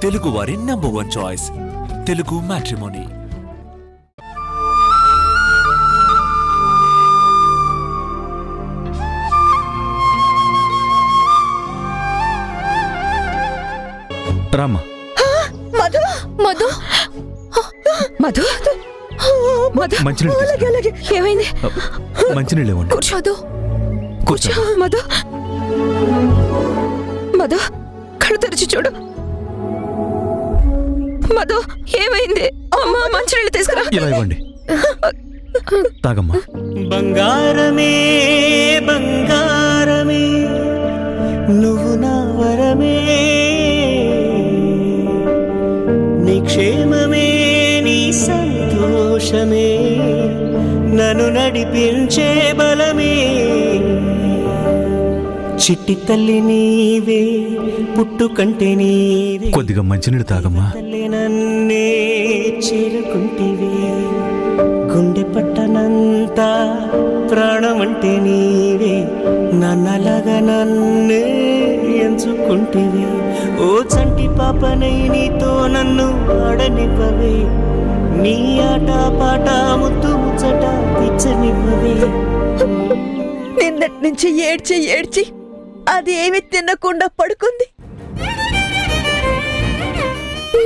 తెలుగు వారి #1 choice Telugu matrimony. రామ్మా. మధు మధు మధు మధు మంచినీళ్ళు ఏమైంది? మంచినీళ్ళు ఇవ్వండి. కూర్చోదు. కూర్చో. మధు మధు కళ్ళు తెరిచి చూడు. మధు ఏమైంది? అమ్మా మంచినీళ్ళు తీసుకురా. ఇలా ఇవ్వండి, తాగమ్మా. బంగారమే బంగారమే నువ్వు నా వరమే, నీ క్షేమమే నీ సంతోషమే నన్ను నడిపించే బలమే. చిట్టి తల్లి నీవే పుట్టుకంటే నీవే, కొద్దిగా మంచినీళ్ళు తాగమ్మా. తల్లి నన్నే చేరుకుంటేవే, గుండె పట్టనంతా ప్రాణం అంటే నీవే, నన్నలాగా నన్నే ఎంచుకుంటేవే. ఓ చంటి పాపనై నీతో నన్ను ఆడనివ్వవే, నీ ఆట పాట ముద్దు ముచ్చట తీర్చనివ్వవే. నిన్నటి నుంచి ఏడ్చి ఏడ్చి అది ఏమి తినకుండా పడుకుంది.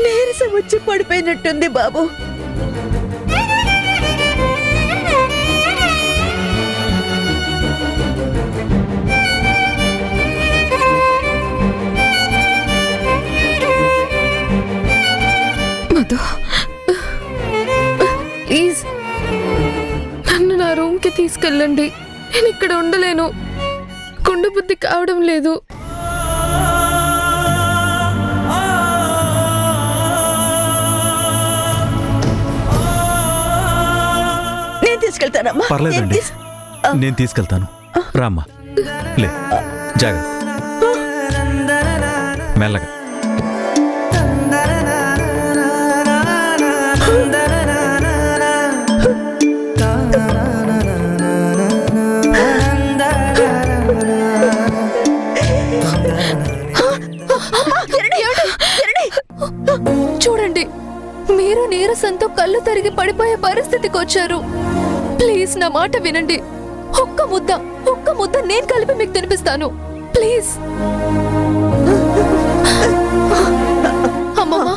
నీరసం వచ్చి పడిపోయినట్టుంది బాబు. మధు ప్లీజ్ నన్ను నా రూమ్కి తీసుకెళ్ళండి. నేను ఇక్కడ ఉండలేను, కుండ బుద్ధి కావడం లేదు. నేను తీసుకెళ్తానమ్మా. పర్లేదండి, నేను తీసుకెళ్తాను. రామ్మా, లే, జాగ్రత్త, మెల్లగా. చూడండి, మీరు నీరసంతో కళ్ళు తరిగి పడిపోయే పరిస్థితికి వచ్చారు. ప్లీజ్ నా మాట వినండి. ఒక్క ముద్ద నేను కలిపి మీకు తినిపిస్తాను. ప్లీజ్ అమ్మమ్మ.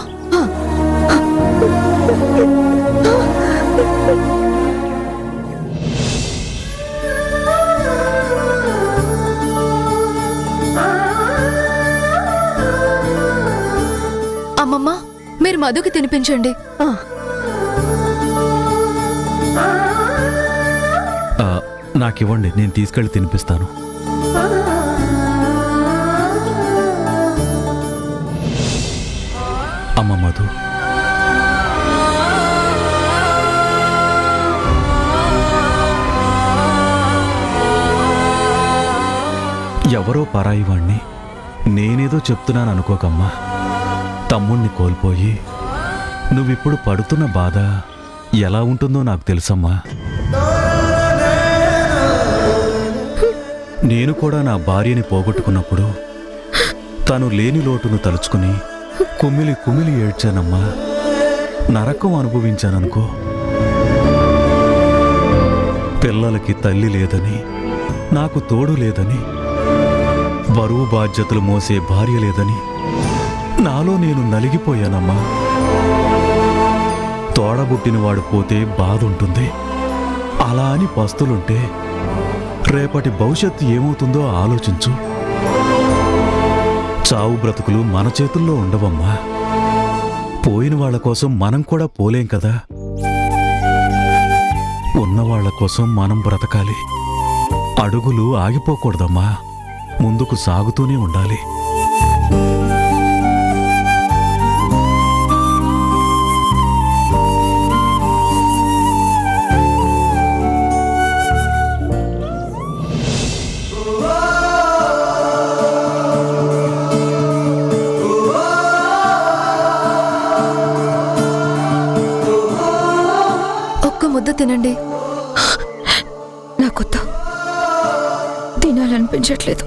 అమ్మమ్మ, మీరు మధుకి తినిపించండి. నాకివ్వండి, నేను తీసుకెళ్ళి తినిపిస్తాను. అమ్మ మధు, ఎవరో పరాయి వాణ్ణి నేనేదో చెప్తున్నాను అనుకోకమ్మా. తమ్ముణ్ణి కోల్పోయి నువ్విప్పుడు పడుతున్న బాధ ఎలా ఉంటుందో నాకు తెలుసమ్మా. నేను కూడా నా భార్యని పోగొట్టుకున్నప్పుడు తను లేని లోటును తలుచుకుని కుమిలి కుమిలి ఏడ్చానమ్మా. నరకం అనుభవించాననుకో. పిల్లలకి తల్లి లేదని, నాకు తోడు లేదని, బరువు బాధ్యతలు మోసే భార్య లేదని నాలో నేను నలిగిపోయానమ్మా. తోడబుట్టినవాడు పోతే బాధుంటుంది. అలా అని పస్తులుంటే రేపటి భవిష్యత్తు ఏమవుతుందో ఆలోచించు. చావు బ్రతుకులు మన చేతుల్లో ఉండవమ్మా. పోయిన వాళ్ల కోసం మనం కూడా పోలేం కదా. ఉన్నవాళ్ల కోసం మనం బ్రతకాలి. అడుగులు ఆగిపోకూడదమ్మా, ముందుకు సాగుతూనే ఉండాలి. ముద్ద తినండి. నాకొద్దు, తినాలనిపించట్లేదు,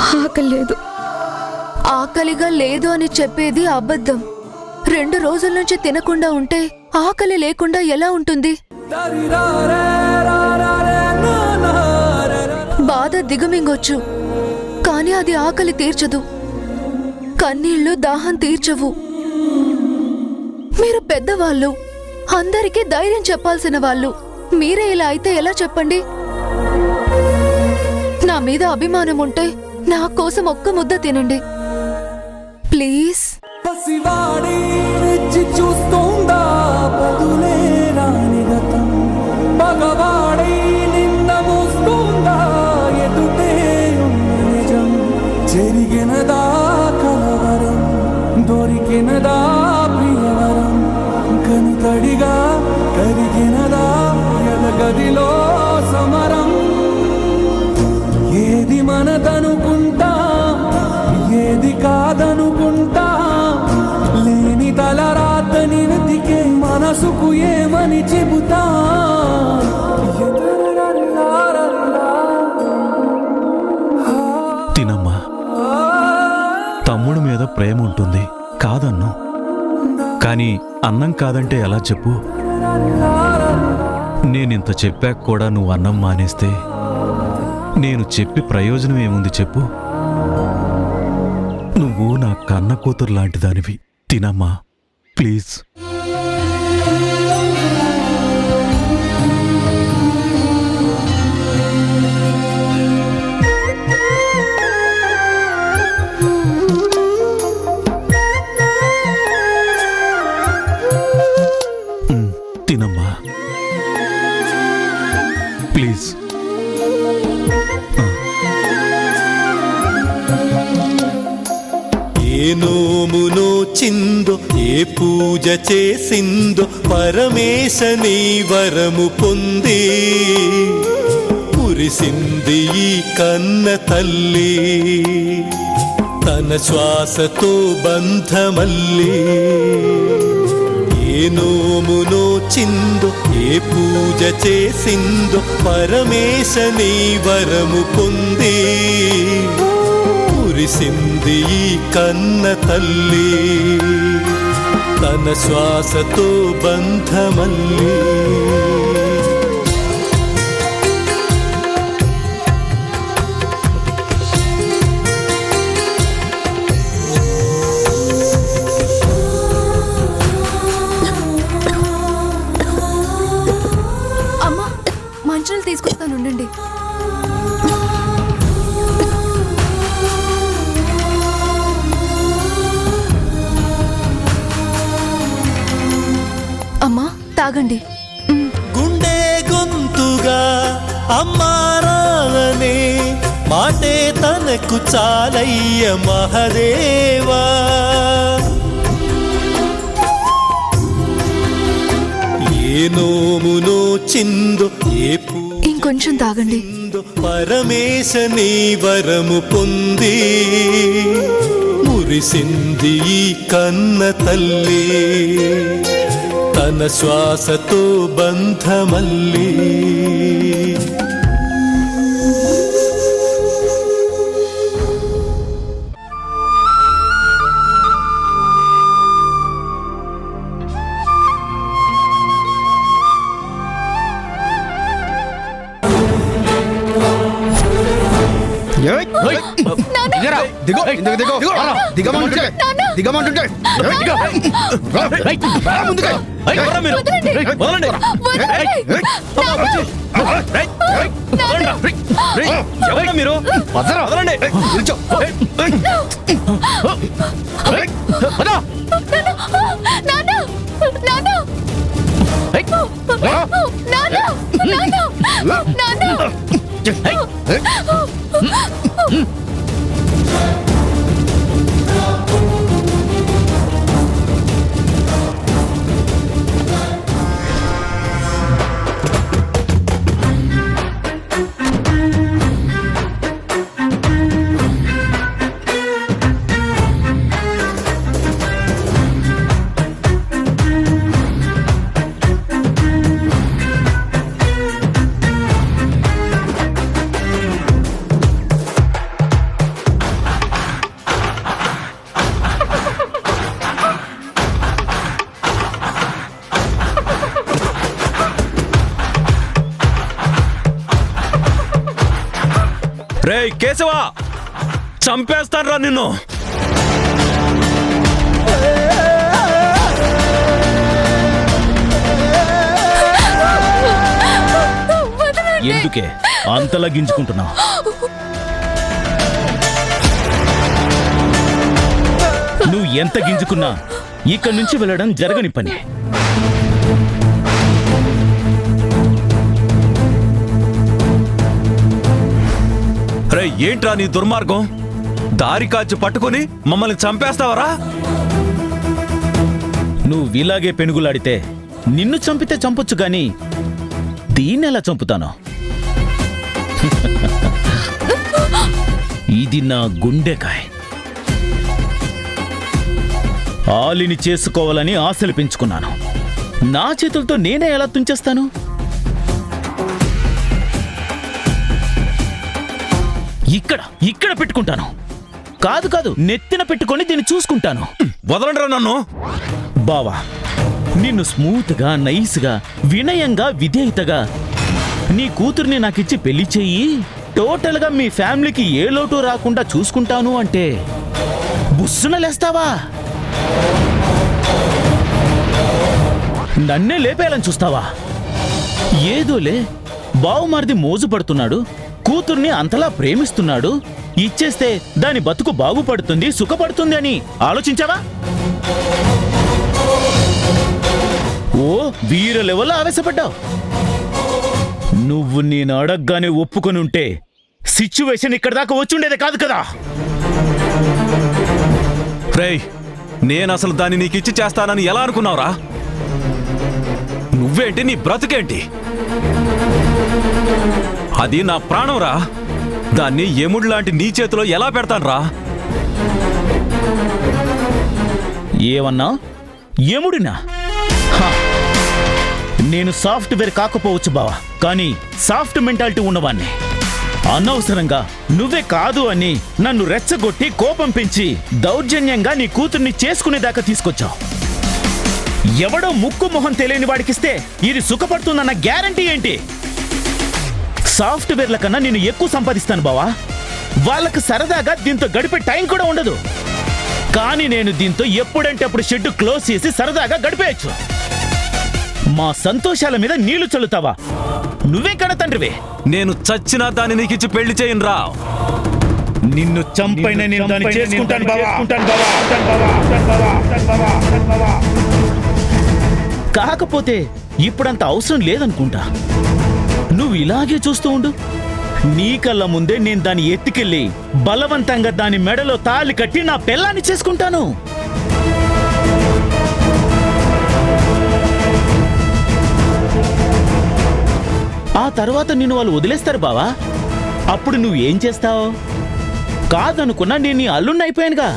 ఆకలి లేదు. ఆకలి ఆకలిగా లేదు అని చెప్పేది అబద్ధం. 2 రోజుల నుంచి తినకుండా ఉంటే ఆకలి లేకుండా ఎలా ఉంటుంది? బాధ దిగమింగొచ్చు, కానీ అది ఆకలి తీర్చదు. కన్నీళ్లు దాహం తీర్చవు. మీరు పెద్దవాళ్ళు, అందరికీ ధైర్యం చెప్పాల్సిన వాళ్ళు. మీరే ఇలా అయితే ఎలా చెప్పండి? నా మీద అభిమానం ఉంటే నా కోసం ఒక్క ముద్ద తినండి ప్లీజ్. పసివాడి రెచ్చి చూస్తోందా బదులే రాని గతం, మగవాడి నిన్న మోస్తోందా ఎదుటే ఉన్న నిజం, జరిగినదా కలవరం, దొరికినదా ప్రియవరం, కనుతడిగా కరిగినదా ఎదగదిలో సమరం. ఏది మనదనుకుంటా, ఏది కాదనుకుంటా, లేని తలరాతని వెతికే మనసుకు ఏమని చెబుతా. తినమ్మా. తమ్ముడి మీద ప్రేమ ఉంటుంది, కాదన్ను. కానీ అన్నం కాదంటే ఎలా చెప్పు? నేనింత చెప్పాక కూడా నువ్వు అన్నం మానేస్తే నేను చెప్పి ప్రయోజనం ఏముంది చెప్పు? నువ్వు నా కన్న కూతురు లాంటి దానివి. తినమ్మా ప్లీజ్. తినమ్మా ప్లీజ్. ఏ నోమునో చిందో, ఏ పూజ చేసిందో, పరమేశని వరము పొంది కురిసింది ఈ కన్న తల్లి, తన శ్వాసతో బంధమల్లి. ఏ నోమునో చిందో, ఏ పూజ చేసిందో, పరమేశని వరము పొంది కురిసింది ఈ కన్న తల్లి, తన శ్వాసతో బంధమల్లి. అమ్మా, మంచులు తీసుకొస్తానుండండి. అమ్మా తాగండి. గుండె గొంతుగా అమ్మారానే మాటే తనకు చాలయ్య మహదేవా. ఏ నోమునో చిందో, ఏ ఇంకొంచెం తాగండి. పరమేశని వరము పొంది మురిసింది ఈ కన్న తల్లి, తన శ్వాసతో బంధమల్లి. మీరు రేయ్ కేశవా, చంపేస్తాన్రా నిన్ను. ఎందుకే అంతలా గింజుకుంటున్నావు? నువ్వు ఎంత గింజుకున్నా ఇక్కడి నుంచి వెళ్ళడం జరగని పని. రేయ్ ఏంట్రా నీ దుర్మార్గం? దారి కాచి పట్టుకుని మమ్మల్ని చంపేస్తావరా? నువ్వు ఇలాగే పెనుగులాడితే నిన్ను చంపితే చంపొచ్చు గాని దీన్నెలా చంపుతాను? ఇది నా గుండెకాయ. ఆలిని చేసుకోవాలని ఆశలు పెంచుకున్నాను. నా చేతులతో నేనే ఎలా తుంచేస్తాను? ఇక్కడ పెట్టుకుంటాను. కాదు నెత్తిన పెట్టుకొని దీన్ని చూసుకుంటాను. వదలండ్రా నన్ను. బావా, నిన్ను స్మూత్గా, నైస్గా, వినయంగా, విధేయతగా నీ కూతుర్ని నాకిచ్చి పెళ్లి చెయ్యి, టోటల్గా మీ ఫ్యామిలీకి ఏ లోటు రాకుండా చూసుకుంటాను అంటే బుస్సున లేస్తావా? నన్నే లేపేయాలని చూస్తావా? ఏదోలే, బావుమారిది మోజు పడుతున్నాడు, కూతుర్ని అంతలా ప్రేమిస్తున్నాడు, ఇచ్చేస్తే దాని బతుకు బాగుపడుతుంది, సుఖపడుతుంది అని ఆలోచించావా? ఓ వీర లెవెల్లో ఆవేశపడ్డావు. నువ్వు నేను అడగ్గానే ఒప్పుకొని ఉంటే సిచ్యువేషన్ ఇక్కడ దాకా వచ్చుండేదే కాదు కదా. రేయ్, నేను అసలు దాన్ని నీకిచ్చి చేస్తానని ఎలా అనుకున్నావురా? నువ్వేంటి, నీ బ్రతుకేంటి? అది నా ప్రాణంరా. దాన్ని ఎముడు లాంటి నీ చేతిలో ఎలా పెడతాన్రా? ఏమన్నా ఎముడినా? నేను సాఫ్ట్వేర్ కాకపోవచ్చు బావా, కానీ సాఫ్ట్ మెంటాలిటీ ఉన్నవాణ్ణి. అనవసరంగా నువ్వే కాదు అని నన్ను రెచ్చగొట్టి కోపం పెంచి దౌర్జన్యంగా నీ కూతుర్ని చేసుకునేదాకా తీసుకొచ్చావు. ఎవడో ముక్కు మొహం తెలియని వాడికిస్తే ఇది సుఖపడుతుందన్న గ్యారంటీ ఏంటి? సాఫ్ట్వేర్ల కన్నా నేను ఎక్కువ సంపాదిస్తాను బావా. వాళ్ళకు సరదాగా దీంతో గడిపే టైం కూడా ఉండదు. కానీ నేను దీంతో ఎప్పుడంటే అప్పుడు షెడ్ క్లోజ్ చేసి సరదాగా గడిపేయచ్చు. మా సంతోషాల మీద నీళ్లు చల్లుతావా? నువ్వే కడ తండ్రివే. నేను చచ్చినా దాన్ని నీకిచ్చి పెళ్లి చేయనురా. నిన్ను చంపైన నేను దాన్ని చేసుకుంటాను బావా. కాకపోతే ఇప్పుడంత అవసరం లేదనుకుంటా. నువ్వు ఇలాగే చూస్తూ ఉండు. నీ కళ్ళ ముందే నేను దాన్ని ఎత్తుకెళ్ళి బలవంతంగా దాని మెడలో తాళి కట్టి నా పెళ్ళాన్ని చేసుకుంటాను. ఆ తర్వాత నిన్ను వాళ్ళు వదిలేస్తారు బావా. అప్పుడు నువ్వు ఏం చేస్తావు? కాదనుకున్నా నేను నీ అల్లున్నైపోయానుగా.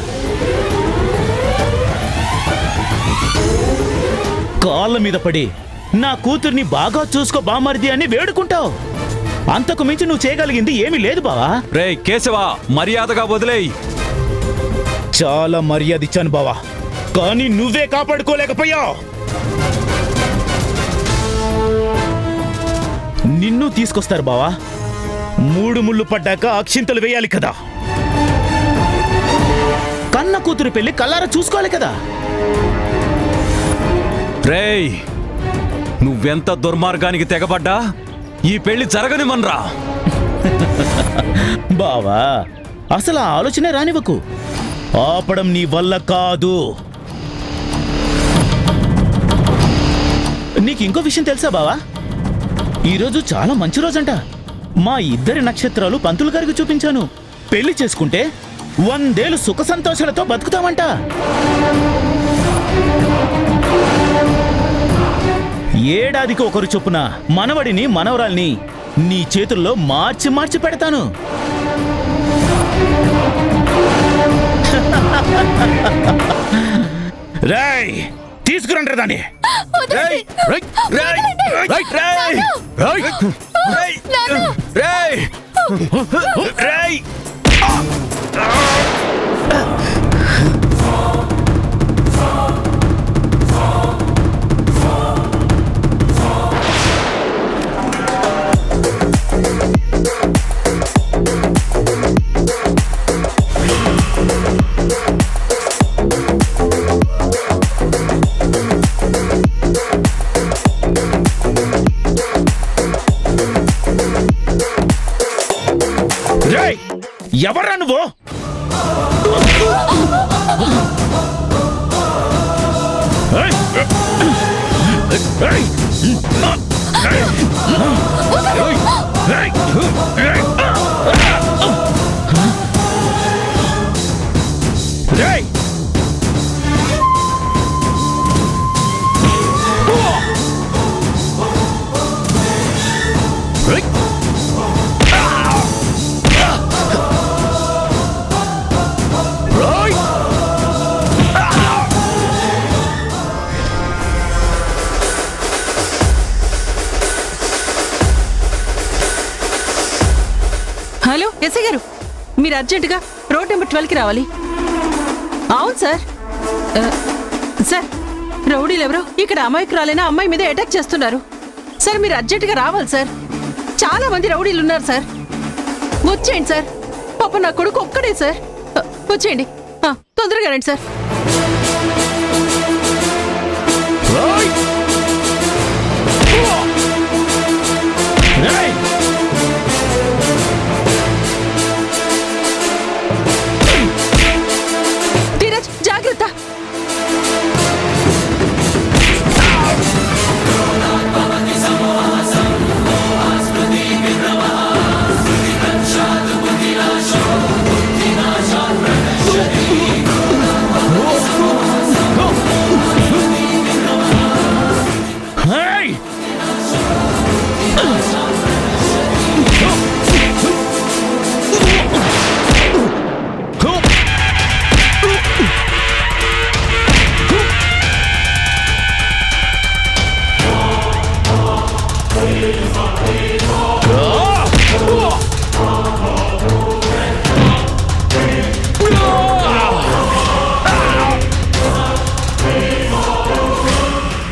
కాళ్ళ మీద పడి నా కూతుర్ని బాగా చూసుకో బామర్ది అని వేడుకుంటావు. అంతకు మించి నువ్వు చేయగలిగింది ఏమీ లేదు బావా. రేయ్ కేశవా, మర్యాదగా వదిలేయ్. చాలా మర్యాద ఇచ్చాను బావా, కానీ నువ్వే కాపాడుకోలేకపోయావు. నిన్ను తీసుకొస్తారు బావా. 3 ముళ్ళు పడ్డాక అక్షింతలు వేయాలి కదా. కన్న కూతురు పెళ్లి కల్లారా చూసుకోవాలి కదా. రేయ్, నువ్వెంత దుర్మార్గానికి తెగబడ్డా ఈ పెళ్లి జరగనిమన్రా. బావా, అసలు ఆ ఆలోచనే రానివ్వకు. ఆపడం నీ వల్ల కాదు. నీకు ఇంకో విషయం తెలుసా బావా? ఈరోజు చాలా మంచి రోజంట. మా ఇద్దరి నక్షత్రాలు పంతులు గారికి చూపించాను. పెళ్లి చేసుకుంటే 100 ఏళ్ళు సుఖ సంతోషాలతో బతుకుతామంట. ఏడాదికి ఒకరు చొప్పున మనవడిని మనవరాల్ని నీ చేతుల్లో మార్చి మార్చి పెడతాను. రేయ్, తీసుకురండి దాన్ని. ఎవరా నువ్వు? ఏయ్! ఏయ్! ఏయ్! హలో ఎస్ఐ గారు, మీరు అర్జెంటుగా రోడ్ నెంబర్ 12కి రావాలి. అవును సార్. సార్, రౌడీలు ఎవరో ఇక్కడ అమాయకురాలైన అమ్మాయి మీద అటాక్ చేస్తున్నారు. సార్, మీరు అర్జెంటుగా రావాలి సార్. చాలా మంది రౌడీలు ఉన్నారు సార్. వచ్చేయండి సార్. పాప నా కొడుకు ఒక్కడే సార్. వచ్చేయండి, తొందరగా రండి సార్. ధీరజ్, జాగ్రత్త.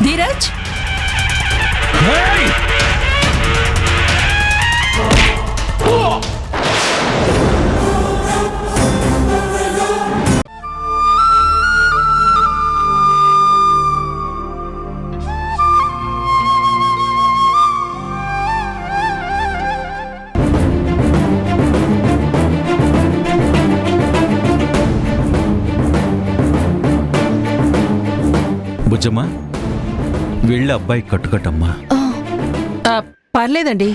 ధీరజ్, బుజ్జమ్మా, వెళ్ళి అబ్బాయి కట్టుకట్టమ్మా. పర్లేదండి,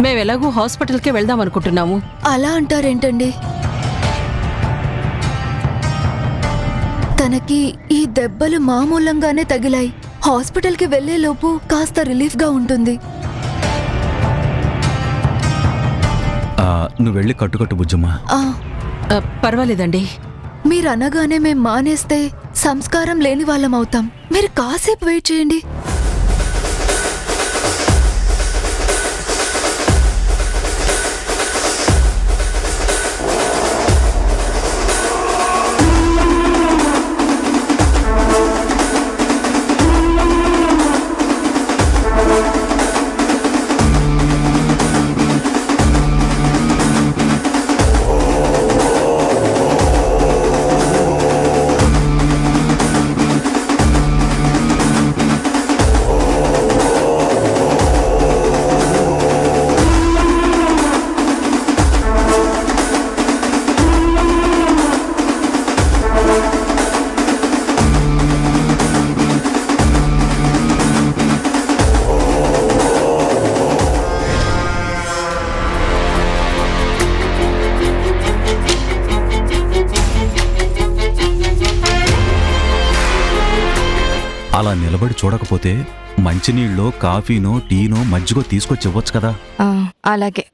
మేము ఎలాగూ హాస్పిటల్కే వెళ్దాం అనుకుంటున్నాము. అలా అంటారేంటండి? తనకి ఈ దెబ్బలు మామూలంగానే తగిలాయి. హాస్పిటల్కి వెళ్లేలోపు కాస్త రిలీఫ్గా ఉంటుంది. నువ్వు వెళ్ళి కట్టుకట్టు బుజ్జమ్మా. పర్వాలేదండి. మీరనగానే మేం మానేస్తే సంస్కారం లేని వాళ్ళం అవుతాం. మీరు కాసేపు వెయిట్ చేయండి. అలా నిలబడి చూడకపోతే మంచినీళ్ళో కాఫీనో టీనో మజ్జిగో తీసుకొచ్చి ఇవ్వచ్చు కదా. అలాగే.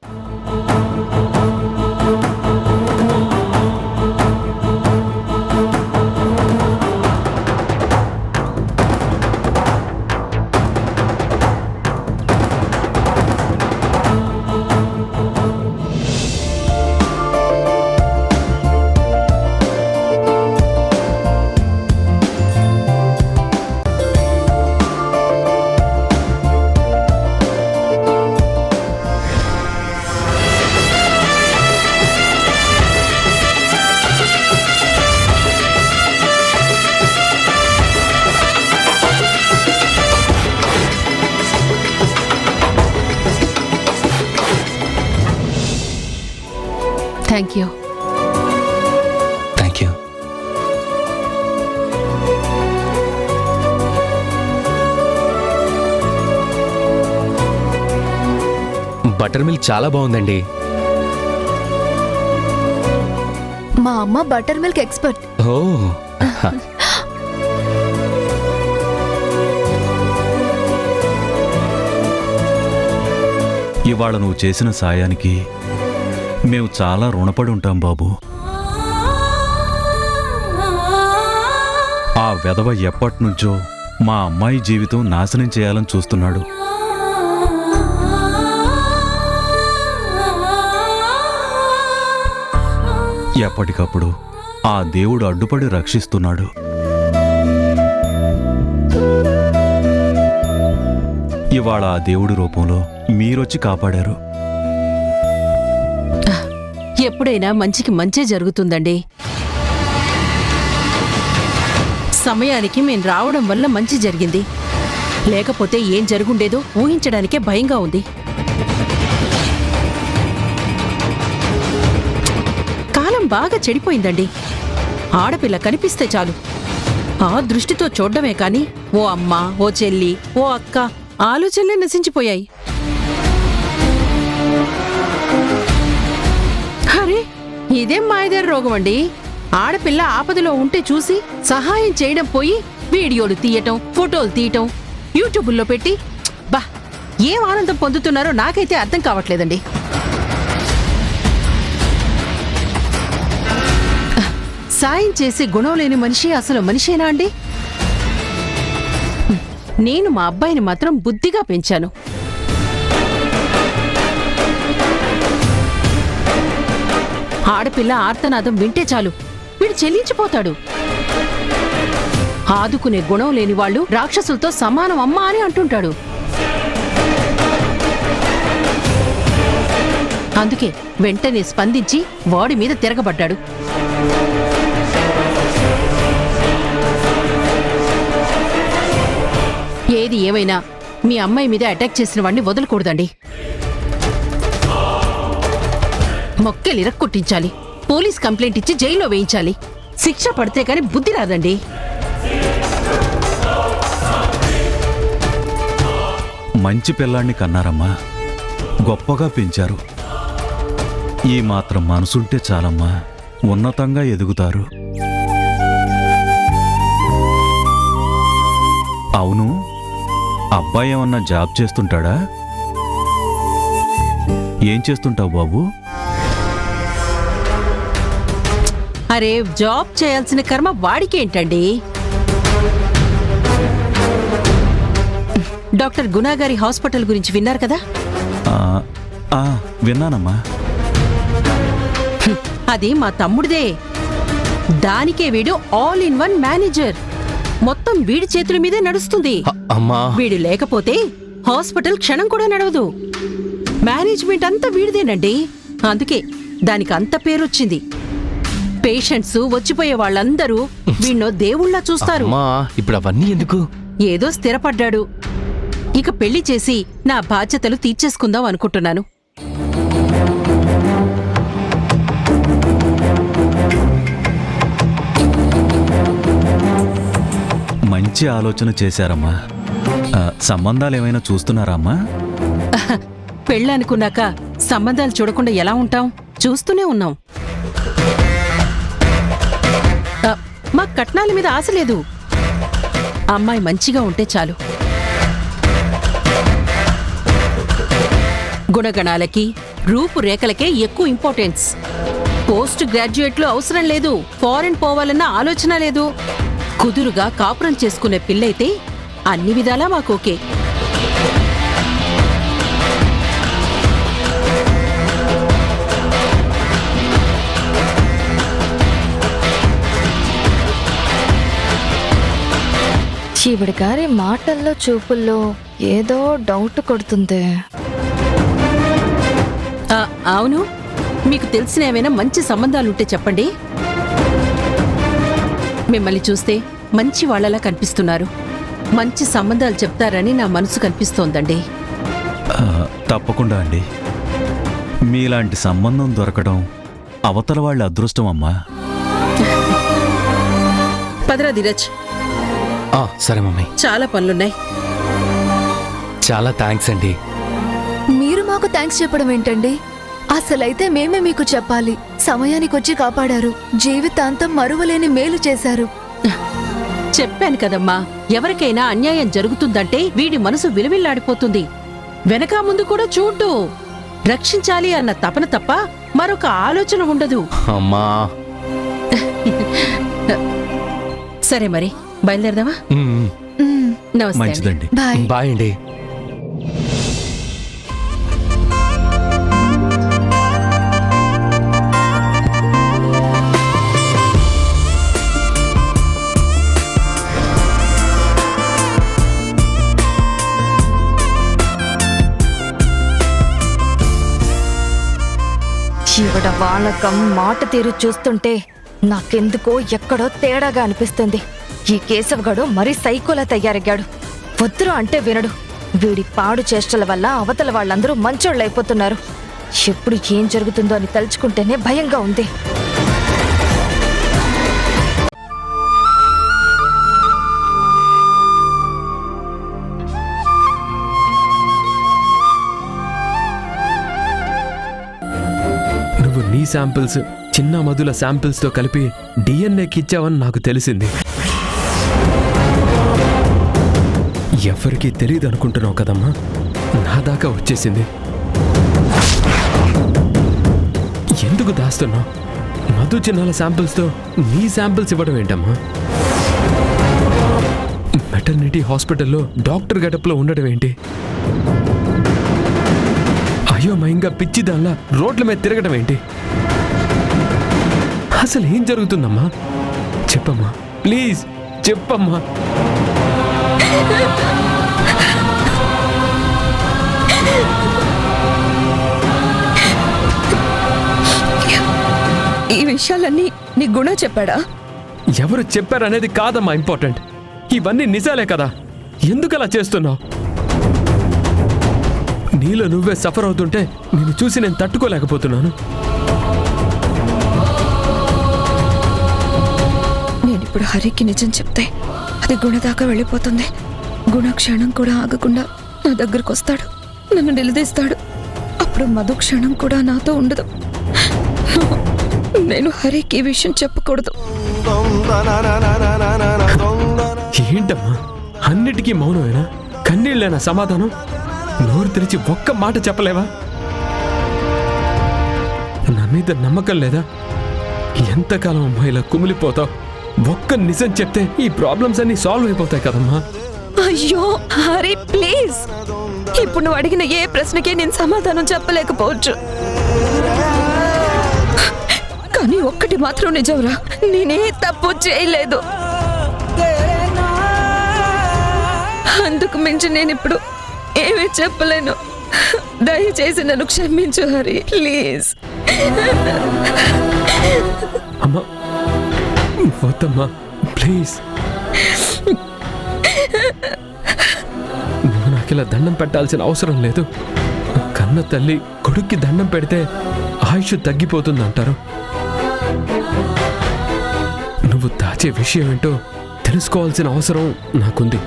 You. Thank you. Butter milk చాలా బాగుందండి. మా అమ్మ బటర్ మిల్క్ ఎక్స్పర్ట్. ఓ ఇవాళ నువ్వు చేసిన సాయానికి మేము చాలా రుణపడి ఉంటాం బాబు. ఆ వెధవ ఎప్పటినుంచో మా అమ్మాయి జీవితం నాశనం చేయాలని చూస్తున్నాడు. ఎప్పటికప్పుడు ఆ దేవుడు అడ్డుపడి రక్షిస్తున్నాడు. ఇవాళ ఆ దేవుడి రూపంలో మీరొచ్చి కాపాడారు. ఎప్పుడైనా మంచికి మంచే జరుగుతుందండి. సమయానికి మేం రావడం వల్ల మంచి జరిగింది. లేకపోతే ఏం జరుగుండేదో ఊహించడానికే భయంగా ఉంది. కాలం బాగా చెడిపోయిందండి. ఆడపిల్ల కనిపిస్తే చాలు ఆ దృష్టితో చూడ్డమే కాని ఓ అమ్మ, ఓ చెల్లి, ఓ అక్క ఆలోచనలే నశించిపోయాయి. అరే ఇదేం మాయదారి రోగం అండి. ఆడపిల్ల ఆపదలో ఉంటే చూసి సహాయం చేయడం పోయి వీడియోలు తీయటం, ఫోటోలు తీయటం, యూట్యూబుల్లో పెట్టి బా ఏం ఆనందం పొందుతున్నారో నాకైతే అర్థం కావట్లేదండి. సాయం చేసే గుణం లేని మనిషి అసలు మనిషేనా అండి? నేను మా అబ్బాయిని మాత్రం బుద్ధిగా పెంచాను. ఆడపిల్ల ఆర్తనాదం వింటే చాలు వీడు చెల్లించిపోతాడు. ఆదుకునే గుణం లేని వాళ్ళు రాక్షసులతో సమానం అమ్మా అని అంటుంటాడు. అందుకే వెంటనే స్పందించి వాడి మీద తిరగబడ్డాడు. ఏది ఏమైనా మీ అమ్మాయి మీద అటాక్ చేసిన వాడిని వదలకూడదండి. మొక్కెలిరక్కొట్టించాలి, పోలీస్ కంప్లైంట్ ఇచ్చి జైల్లో వేయించాలి. శిక్ష పడితే కాని బుద్ధి రాదండి. మంచి పిల్లాన్ని కన్నారమ్మా, గొప్పగా పెంచారు. ఈ మాత్రం మనసుంటే చాలమ్మా, ఉన్నతంగా ఎదుగుతారు. అవును, అబ్బాయి ఏమన్నా జాబ్ చేస్తుంటాడా? ఏం చేస్తుంటావు బాబు? అరే జాబ్ చేయాల్సిన కర్మ వాడికేంటండి? డాక్టర్ గుణాగారి హాస్పిటల్ గురించి విన్నారు కదా? విన్నానమ్మా. అది మా తమ్ముడిదే. దానికే వీడు ఆల్ ఇన్ వన్ మేనేజర్. మొత్తం వీడి చేతుల మీదే నడుస్తుంది. అమ్మా, వీడు లేకపోతే హాస్పిటల్ క్షణం కూడా నడవదు. మేనేజ్మెంట్ అంతా వీడిదేనండి. అందుకే దానికి అంత పేరొచ్చింది. పేషెంట్స్ వచ్చిపోయే వాళ్ళందరూ వీణ్ణో దేవుళ్ళ చూస్తారు. ఇప్పుడు అవన్నీ ఎందుకు? ఏదో స్థిరపడ్డాడు. ఇక పెళ్లి చేసి నా బాధ్యతలు తీర్చేసుకుందాం అనుకుంటున్నాను. మంచి ఆలోచన చేశారమ్మా. సంబంధాలు ఏమైనా చూస్తున్నారా అమ్మా? పెళ్ళనుకున్నాక సంబంధాలు చూడకుండా ఎలా ఉంటాం? చూస్తూనే ఉన్నాం. మాకు కట్నాల మీద ఆశ లేదు. అమ్మాయి మంచిగా ఉంటే చాలు. గుణగణాలకి, రూపురేఖలకే ఎక్కువ ఇంపార్టెన్స్. పోస్ట్ గ్రాడ్యుయేట్లు అవసరం లేదు. ఫారెన్ పోవాలన్న ఆలోచన లేదు. కుదురుగా కాపురం చేసుకునే పిల్లయితే అన్ని విధాలా మాకోకే. ఈవిడ గారి మాటల్లో చూపుల్లో ఏదో డౌట్ కొడుతుంది. అవును, మీకు తెలిసిన ఏమైనా మంచి సంబంధాలుంటే చెప్పండి. మిమ్మల్ని చూస్తే మంచి వాళ్ళలా కనిపిస్తున్నారు. మంచి సంబంధాలు చెప్తారని నా మనసు కనిపిస్తోందండి. తప్పకుండా అండి. మీలాంటి సంబంధం దొరకడం అవతల వాళ్ళ అదృష్టం అమ్మా. పదరా ధీరజ్, సరే మమ్మీ. చాలా పనులున్నాయి. చాలా థ్యాంక్స్ అండి. మీరు మాకు థ్యాంక్స్ చెప్పడం ఏంటండి? అసలైతే మేమే మీకు చెప్పాలి. సమయానికొచ్చి కాపాడారు, జీవితాంతం మరువలేని మేలు చేశారు. చెప్పాను కదమ్మా, ఎవరికైనా అన్యాయం జరుగుతుందంటే వీడి మనసు విలువిల్లాడిపోతుంది. వెనక ముందు కూడా చూడ్డు. రక్షించాలి అన్న తపన తప్ప మరొక ఆలోచన ఉండదు. అమ్మా. సరే మరి బయలుదేరదామా? నమస్తే. మంచిదండి. బాయ్. బాయ్ అండి. ఈవిడ వానకం మాట తీరు చూస్తుంటే నాకెందుకో ఎక్కడో తేడాగా అనిపిస్తుంది. ఈ కేశవగాడు మరీ సైకోలా తయారయ్యాడు. వద్దురు అంటే వినడు. వీడి పాడు చేష్టల వల్ల అవతల వాళ్ళందరూ మంచోళ్ళైపోతున్నారు. ఎప్పుడు ఏం జరుగుతుందో అని తలుచుకుంటేనే భయంగా ఉంది. నీ శాంపిల్స్ చిన్న మధుల శాంపిల్స్తో కలిపి డిఎన్ఏకి ఇచ్చావని నాకు తెలిసింది. ఎవరికీ తెలియదు అనుకుంటున్నావు కదమ్మా, నా దాకా వచ్చేసింది. ఎందుకు దాస్తున్నావు? మధు చిన్నాల శాంపిల్స్తో నీ శాంపిల్స్ ఇవ్వడం ఏంటమ్మా? మెటర్నిటీ హాస్పిటల్లో డాక్టర్ గెటప్లో ఉండడం ఏంటి? అయోమయంగా పిచ్చిదాల్లా రోడ్ల మీద తిరగడం ఏంటి? అసలు ఏం జరుగుతుందమ్మా? చెప్పమ్మా, ప్లీజ్ చెప్పమ్మా. ఈ విషయాలన్నీ నీ గుణ చెప్పాడా? ఎవరు చెప్పారనేది కాదమ్మా ఇంపార్టెంట్. ఇవన్నీ నిజాలే కదా, ఎందుకు అలా చేస్తున్నావు? నీలో నువ్వే సఫర్ అవుతుంటే నేను చూసి నేను తట్టుకోలేకపోతున్నాను. నేనిప్పుడు హరికి నిజం చెప్తే అది గుణ దాకా వెళ్ళిపోతుంది. గుణ క్షణం కూడా ఆగకుండా నా దగ్గరకు వస్తాడు, నన్ను నిలదీస్తాడు. అప్పుడు మధు క్షణం కూడా నాతో ఉండదు. నేను హరికి ఈ విషయం చెప్పకూడదు. ఏంటమ్మా అన్నిటికీ మౌనమేనా? కన్నీళ్ళేనా సమాధానం? నోరు తెరిచి ఒక్క మాట చెప్పలేవా? నా మీద నమ్మకం లేదా? ఎంతకాలం అమ్మా ఇలా కుమిలిపోతావు? ఒక్క నిజం చెప్తే ఈ ప్రాబ్లమ్స్ అన్ని సాల్వ్ అయిపోతాయి కదమ్మా. అయ్యో హరి ప్లీజ్, ఇప్పుడు నువ్వు అడిగిన ఏ ప్రశ్నకి నేను సమాధానం చెప్పలేకపోవచ్చు. కానీ ఒక్కటి మాత్రం నిజంరా, నేనే తప్పు చేయలేదు. అందుకు మించి నేను ఇప్పుడు ఏమీ చెప్పలేను. దయచేసి నన్ను క్షమించు హరి, ప్లీజ్. అమ్మా వద్దమ్మా ప్లీజ్. నువ్వు నాకు ఇలా దండం పెట్టాల్సిన అవసరం లేదు. కన్న తల్లి కొడుక్కి దండం పెడితే ఆయుష్ తగ్గిపోతుంది అంటారు. నువ్వు దాచే విషయం ఏంటో తెలుసుకోవాల్సిన అవసరం నాకుంది.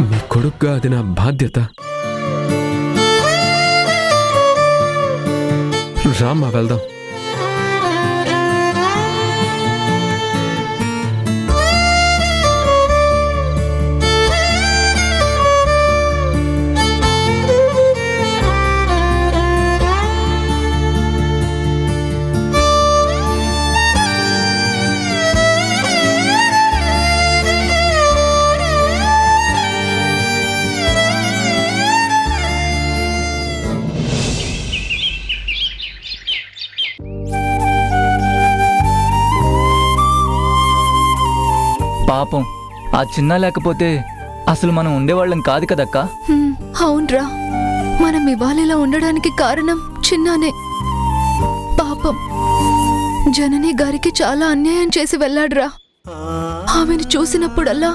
నీ కొడుకుగా అది నా బాధ్యత. రామ్మా వెళ్దాం. పాపం ఆ చిన్న లేకపోతే అసలు మనం ఉండేవాళ్ళం కాదు కదక్కా. అవునరా, మనం ఇవాళ ఉండడానికి కారణం చిన్నానే. పాపం జనని గారికి చాలా అన్యాయం చేసి వెళ్ళాడురా. ఆమెను చూసినప్పుడల్లా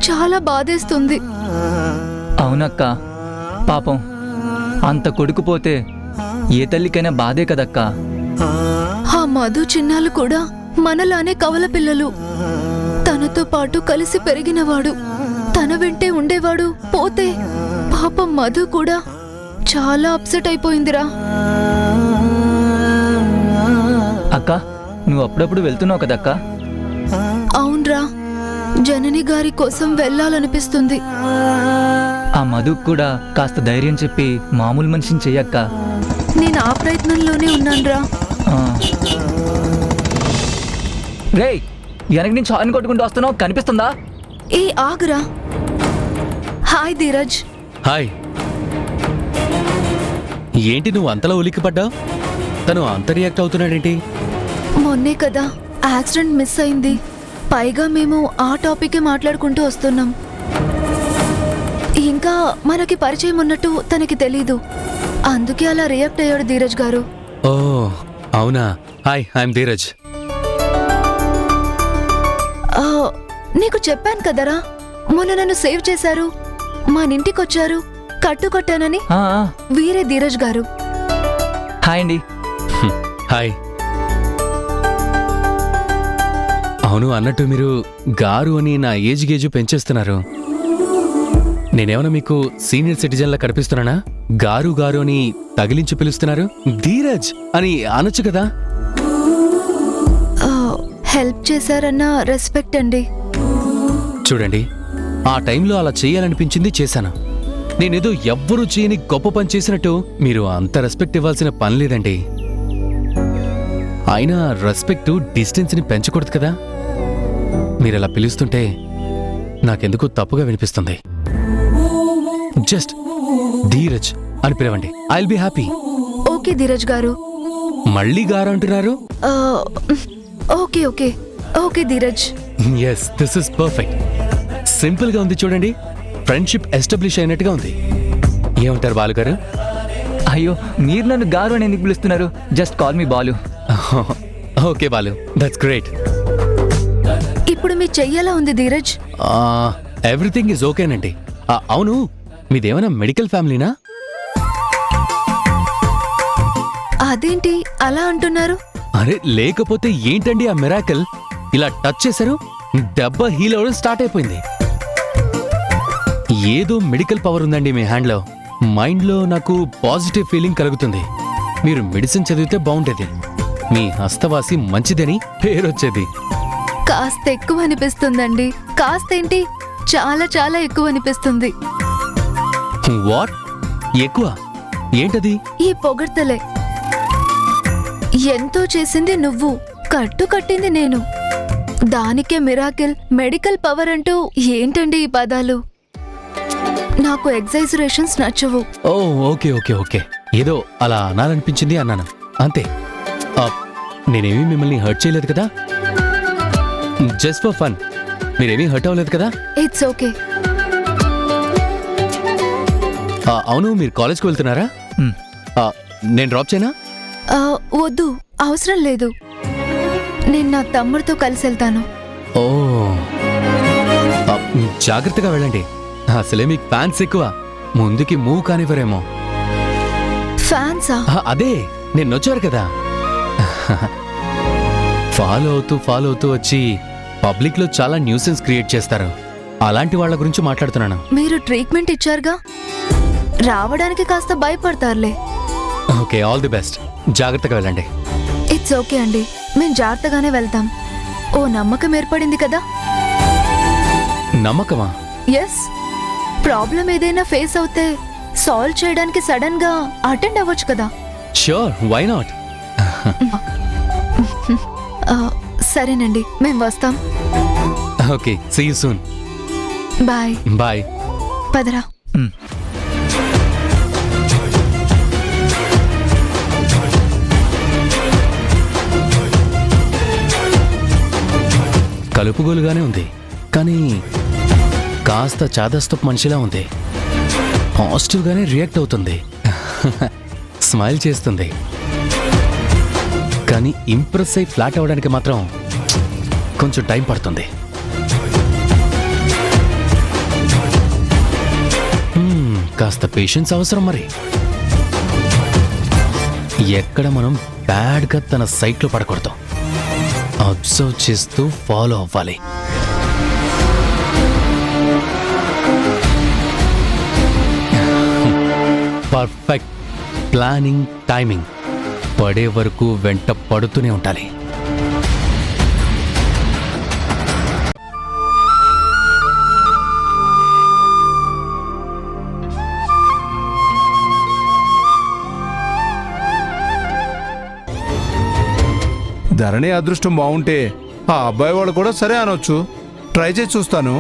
చాలా బాధేస్తుంది. అవునక్క, పాపం అంత కొడుకు పోతే ఏ తల్లికైనా బాధే కదక్కా. ఆ మధు చిన్నాలు కూడా మనలానే కవల పిల్లలు. తనతో పాటు కలిసి పెరిగినవాడు, తన వెంటే ఉండేవాడు పోతే పాపం మధు కూడా చాలా అప్సెట్ అయిపోయిందిరా. అక్క, నువ్వు అప్పుడప్పుడు వెళ్తున్నావు కదక్క. అవునరా, జనని గారి కోసం వెళ్ళాలనిపిస్తుంది. ఆ మధుకు కూడా కాస్త ధైర్యం చెప్పి మామూలు మనిషిని చెయ్యక్క. నేను ఆ ప్రయత్నంలోనే ఉన్నానురా. రేయ్, వెనక నుంచి హార్న్ కొట్టుకుంటూ వస్తున్నావు, కనిపిస్తుందా? ఏ ఆగురా. హాయ్ ధీరజ్. హాయ్. ఏంటి నువ్వు అంతలా ఉలిక్కిపడ్డావు? తను అంత రియాక్ట్ అవుతున్నాడేంటి? మొన్నే కదా యాక్సిడెంట్ మిస్ అయింది. పైగా మేము ఆ టాపికే మాట్లాడుకుంటూ వస్తున్నాం. ఇంకా మనకి పరిచయం ఉన్నట్టు తనకి తెలీదు. అందుకే అలా రియాక్ట్ అయ్యాడు ధీరజ్ గారు. ఓ అవునా. Hi, I'm Dheeraj. నీకు చెప్పాను కదరా, మొన్న నన్ను సేవ్ చేశారు, మా ఇంటికొచ్చారు, కట్టుకొట్టానని. వీరే ధీరజ్ గారు. హాయ్ అండి. హాయ్. అవును, అన్నట్టు మీరు గారు అని నా ఏజ్ గేజు పెంచేస్తున్నారు. నేనేమన్నా మీకు సీనియర్ సిటిజన్లా కనిపిస్తున్నానా? గారు గారు అని తగిలించి పిలుస్తున్నారు. ధీరజ్ అని అనొచ్చు కదా. హెల్ప్ చేశారన్న రెస్పెక్ట్ అండి. చూడండి, ఆ టైంలో అలా చేయాలనిపించింది, చేశాను. నేనేదో ఎవ్వరూ చేయని గొప్ప పని చేసినట్టు మీరు అంత రెస్పెక్ట్ ఇవ్వాల్సిన పని లేదండి. అయినా రెస్పెక్ట్ డిస్టెన్స్ని పెంచకూడదు కదా. మీరు అలా పిలుస్తుంటే నాకెందుకు తప్పుగా వినిపిస్తుంది. జస్ట్ ధీరజ్ అని పిలవండి. I will be happy. Okay Dheeraj గారు. మళ్ళీ గారు అంటున్నారు. Okay okay okay Dheeraj. Yes, this is perfect. Simple గా ఉంది చూడండి. ఫ్రెండ్షిప్ ఎస్టాబ్లిష్ అయినట్టుగా ఉంది. ఏమంటారు బాలుగారు? అయ్యో, మీరు నన్ను గారు అని ఎందుకు పిలుస్తున్నారు? Just call me Balu. Okay Balu, that's great. ఇప్పుడు మీ చెయ్యేలా ఉంది ధీరజ్? ఎవ్రీథింగ్ ఈజ్ ఓకేనండి. అవును, మీదేమైనా మెడికల్ ఫ్యామిలీనా? అదేంటి అలా అంటున్నారు? అరే లేకపోతే ఏంటండి ఆ మిరాకిల్? ఇలా టచ్ చేశారు, దెబ్బ హీల్ అవ్వడం స్టార్ట్ అయిపోయింది. ఏదో మెడికల్ పవర్ ఉందండి మీ హ్యాండ్లో. మైండ్లో నాకు పాజిటివ్ ఫీలింగ్ కలుగుతుంది. మీరు మెడిసిన్ చదివితే బాగుండేది. మీ హస్తవాసి మంచిదని పేరొచ్చేది. కాస్త ఎక్కువ అనిపిస్తుందండి. కాస్త ఏంటి, చాలా చాలా ఎక్కువ అనిపిస్తుంది. వాట్? ఎక్కువ? ఏంటది? ఈ పొగడ్తలే. ఎంతో చేసింది నువ్వు, కట్టు కట్టింది నేను. దానికే మిరాకిల్, మెడికల్ పవర్ అంటూ ఏంటండి ఈ పదాలు? నాకు ఎగ్జైజరేషన్స్ నచ్చవు. ఓ ఓకే ఓకే ఓకే, ఏదో అలా అనాలనిపించింది అన్నాను అంతే. నేనేమీ మిమ్మల్ని హర్ట్ చేయలేదు కదా. Just for fun. మీరేమీ హర్ట్ అవ్వలేదు కదా. It's okay. అవును, మీరు కాలేజ్కి వెళ్తున్నారా? నేను డ్రాప్ చేయనా? వద్దు, అవసరం లేదు. నేను నా తమ్ముడితో కలిసి వెళ్తాను. ఓ జాగ్రత్తగా వెళ్ళండి. అసలే మీకు ఫ్యాన్స్ ఎక్కువ, ముందుకి మూవ్ కానివ్వరేమో. ఫ్యాన్సా? అదే నేను వచ్చారు కదా. ఫాలో అవుతూ వచ్చి పబ్లిక్ లో చాలా న్యూసెన్స్ క్రియేట్ చేస్తారు. అలాంటి వాళ్ళ గురించి మాట్లాడుతున్నాను. మీరు ట్రీట్మెంట్ ఇచ్చారుగా, రావడానికి కాస్త భయపడతారులే. Okay, all the best. జాగ్రత్తగా వెళ్ళండి. ఇట్స్ ఓకే అండి, మేము జాగ్రత్తగానే వెళ్తాం. ఓ నమ్మకం ఏర్పడింది కదా. నమ్మకమా? ఎస్. ప్రాబ్లం ఏదైనా ఫేస్ అవుతే సాల్వ్ చేయడానికి సడన్ గా అటెండ్ అవ్వచ్చు కదా. Sure, why not. సరేనండి, మేము వస్తాం. Okay, see you soon. Bye. Bye. పదరా. కలుపుగోలుగానే ఉంది, కానీ కాస్త చాదస్తపు మనిషిలా ఉంది. పాజిటివ్గానే రియాక్ట్ అవుతుంది, స్మైల్ చేస్తుంది. కానీ ఇంప్రెస్ అయి ఫ్లాట్ అవ్వడానికి మాత్రం కొంచెం టైం పడుతుంది. కాస్త పేషెన్స్ అవసరం. మరి ఎక్కడ మనం బ్యాడ్గా తన సైట్లో పడకూడదు. అబ్జర్వ్ చేస్తూ ఫాలో అవ్వాలి. Perfect planning, timing. పడే వరకు వెంట పడుతూనే ఉండాలి. ధరణి అదృష్టం బాగుంటే ఆ అబ్బాయి వాళ్ళు కూడా సరే అనొచ్చు. ట్రై చేసి చూస్తాను.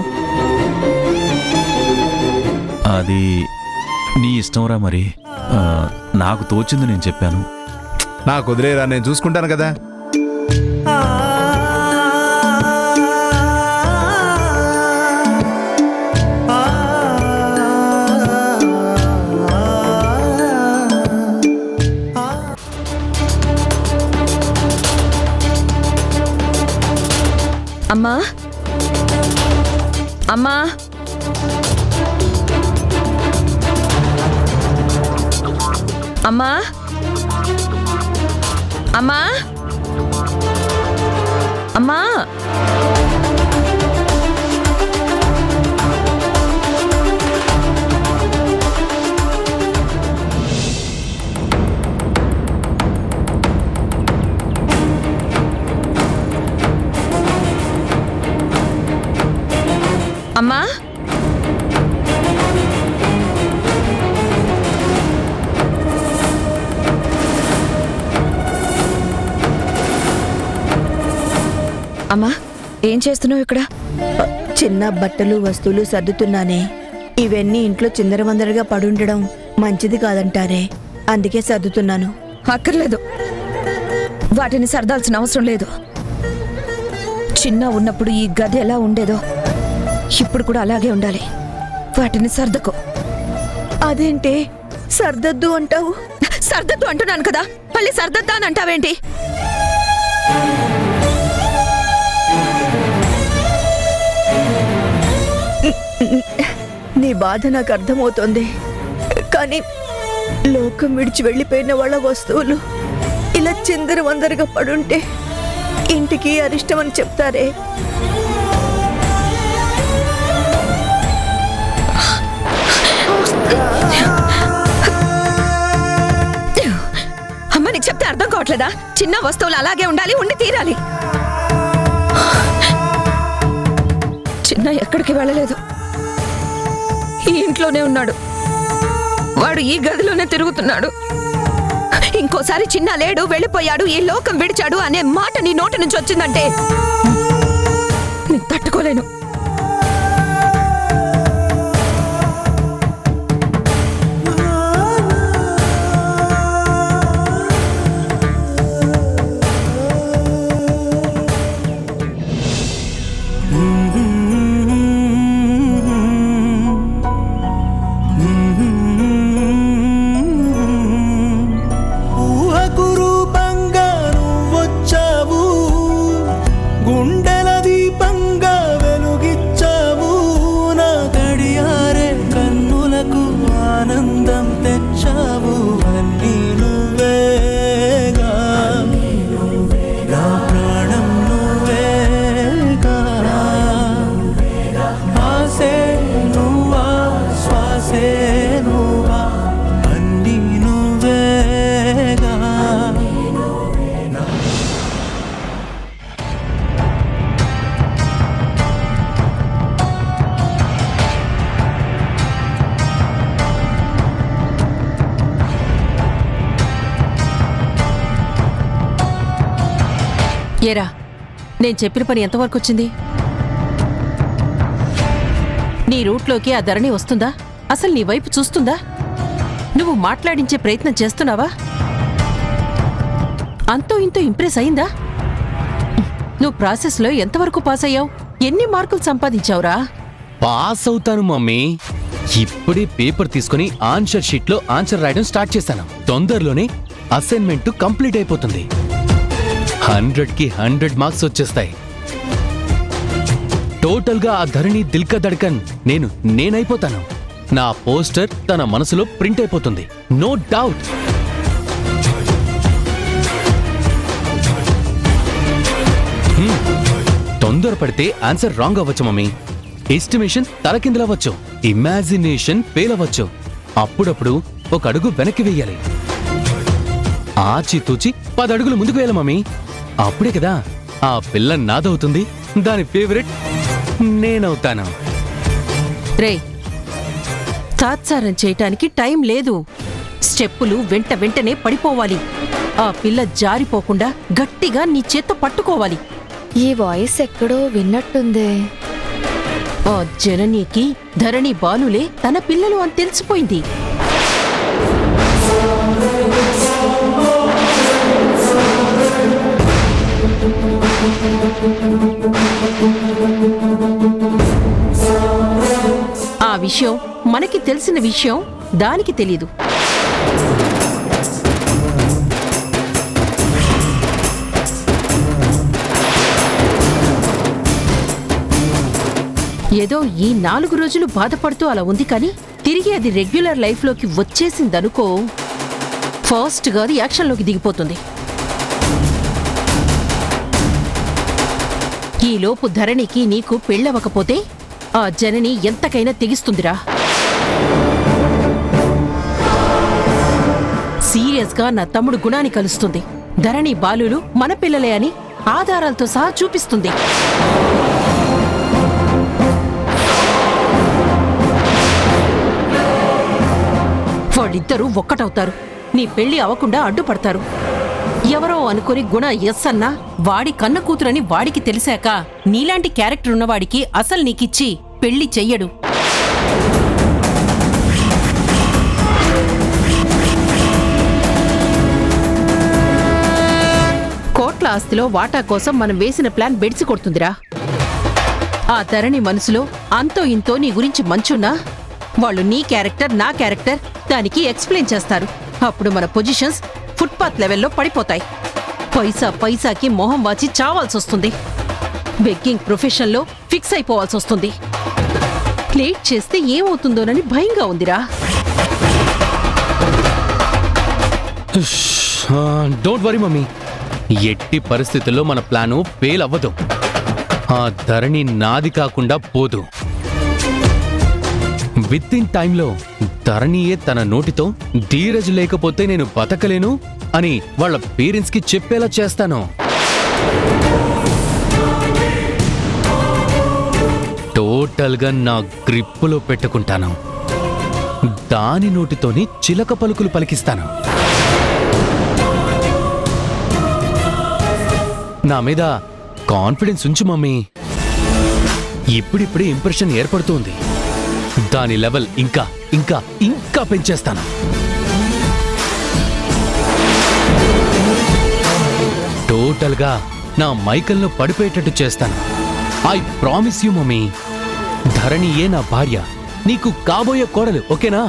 అది నీ ఇష్టంరా. మరి నాకు తోచింది నేను చెప్పాను. నాకు వదిలేరా, నేను చూసుకుంటాను కదా. అమ్మా, అమ్మా, అమ్మా, అమ్మా, అమ్మా. అమ్మా, అమ్మా, ఏం చేస్తున్నావు ఇక్కడ? చిన్న బట్టలు వస్తువులు సర్దుతున్నానే. ఇవన్నీ ఇంట్లో చిందరవందరగా పడుండడం మంచిది కాదంటారే, అందుకే సర్దుతున్నాను. అక్కర్లేదు, వాటిని సర్దాల్సిన అవసరం లేదు. చిన్న ఉన్నప్పుడు ఈ గది ఎలా ఉండేదో ఇప్పుడు కూడా అలాగే ఉండాలి. వాటిని సర్దకు. అదేంటే సర్దద్దు అంటావు? సర్దద్దు అంటున్నాను కదా, మళ్ళీ సర్దద్దా అని అంటావేంటి? నీ బాధ నాకు అర్థమవుతోంది, కానీ లోకం విడిచి వెళ్ళిపోయిన వాళ్ళ వస్తువులు ఇలా చిందరవందరగా పడుంటే ఇంటికి అరిష్టమని చెప్తారే. అమ్మ, నీకు చెప్తే అర్థం కావట్లేదా? చిన్న వస్తువులు అలాగే ఉండాలి, ఉండి తీరాలి. చిన్న ఎక్కడికి వెళ్ళలేదు, ఈ ఇంట్లోనే ఉన్నాడు. వాడు ఈ గదిలోనే తిరుగుతున్నాడు. ఇంకోసారి చిన్న లేడు, వెళ్ళిపోయాడు, ఈ లోకం విడిచాడు అనే మాట నీ నోటి నుంచి వచ్చిందంటే నేను తట్టుకోలేను. ఏరా, నేను చెప్పిన పని ఎంతవరకు వచ్చింది? నీ రూట్లోకి ఆ ధరణి వస్తుందా? అసలు నీ వైపు చూస్తుందా? నువ్వు మాట్లాడించే ప్రయత్నం చేస్తున్నావా? అంతో ఇంతో ఇంప్రెస్ అయిందా? నువ్వు ప్రాసెస్లో ఎంతవరకు పాస్ అయ్యావు? ఎన్ని మార్కులు సంపాదించావురా? పాస్ అవుతాను మమ్మీ. ఇప్పుడే పేపర్ తీసుకుని ఆన్సర్ షీట్లో ఆన్సర్ రాయడం స్టార్ట్ చేశాను. తొందరలోనే అసైన్మెంట్ కంప్లీట్ అయిపోతుంది. 100కి 100 మార్క్స్ వచ్చేస్తాయి. టోటల్గా ఆ ధరణి దిల్కా ధడ్కన్ నేనైపోతాను. నా పోస్టర్ తన మనసులో ప్రింట్ అయిపోతుంది. No doubt. తొందరపడితే ఆన్సర్ రాంగ్ అవ్వచ్చు మమ్మీ. ఎస్టిమేషన్ తలకిందులవ్వచ్చు, ఇమాజినేషన్ ఫెయిల్ అవ్వచ్చు. అప్పుడప్పుడు ఒక అడుగు వెనక్కి వెయ్యాలి. ఆచితూచి 10 అడుగులు ముందుకు వేయాలి మమ్మీ. అప్పుడే కదా ఆ పిల్ల నాదవుతుంది, దాని ఫేవరెట్ నేనవుతాను. రే, తాత్సారం చేయటానికి టైం లేదు. స్టెప్పులు వెంటనే పడిపోవాలి. ఆ పిల్ల జారిపోకుండా గట్టిగా నీ చేత్తో పట్టుకోవాలి. ఈ వాయిస్ ఎక్కడో విన్నట్టుందే. ఆ జననీకి ధరణి బాలులే తన పిల్లలు అని తెలిసిపోయింది. ఆ విషయం మనకి తెలిసిన విషయం దానికి తెలీదు. ఏదో ఈ 4 రోజులు బాధపడుతూ అలా ఉంది, కానీ తిరిగి అది రెగ్యులర్ లైఫ్లోకి వచ్చేసిందనుకో, ఫాస్ట్గా అది యాక్షన్లోకి దిగిపోతుంది. ఈలోపు ధరణికి నీకు పెళ్ళవకపోతే ఆ జనని ఎంతకైనా తెగిస్తుందిరా. సీరియస్గా నా తమ్ముడు గుణాన్ని కలుస్తుంది. ధరణి బాలులు మన పిల్లలే అని ఆధారాలతో సహా చూపిస్తుంది. వాళ్ళిద్దరూ ఒక్కటవుతారు. నీ పెళ్లి అవకుండా అడ్డుపడతారు. ఎవరో అనుకుని గుణ ఎస్ అన్నా వాడి కన్న కూతురని వాడికి తెలిసాక నీలాంటి క్యారెక్టర్ ఉన్నవాడికి అసలు నీకిచ్చి పెళ్లి చెయ్యడు. కోట్ల ఆస్తిలో వాటా కోసం మనం వేసిన ప్లాన్ బెడిసి కొడుతుందిరా. ఆ ధరణి మనసులో అంతో ఇంతో నీ గురించి మంచున్నా వాళ్ళు నీ క్యారెక్టర్ నా క్యారెక్టర్ దానికి ఎక్స్ప్లెయిన్ చేస్తారు. అప్పుడు మన పొజిషన్స్ ఫుట్పాత్ లెవెల్లో పడిపోతాయి. పైసాకి మొహం వాచి చావాల్సొస్తుంది. బెగ్గింగ్ ప్రొఫెషన్లో ఫిక్స్ అయిపోవాల్సొస్తుంది. లేట్ చేస్తే ఏమవుతుందోనని భయంగా ఉందిరా. డోంట్ వరీ మమ్మీ, ఎట్టి పరిస్థితుల్లో మన ప్లాను ఫెయిల్ అవ్వదు. ఆ ధరణి నాది కాకుండా పోదు. విత్ ఇన్ టైంలో ధరణియే తన నోటితో ధీరజ్ లేకపోతే నేను బతకలేను అని వాళ్ళ పేరెంట్స్ కి చెప్పేలా చేస్తాను. టోటల్ గా నా గ్రిప్పులో పెట్టుకుంటాను. దాని నోటితోని చిలక పలుకులు పలికిస్తాను. నా మీద కాన్ఫిడెన్స్ ఉంచు మమ్మీ. ఇప్పుడిప్పుడే ఇంప్రెషన్ ఏర్పడుతోంది. దాని లెవెల్ ఇంకా ఇంకా ఇంకా పెంచేస్తాను. టోటల్గా నా మైకల్లో పడిపోయేటట్టు చేస్తాను. I promise you mummy. ధరణియే నా భార్య, నీకు కాబోయే కోడలు, ఓకేనా?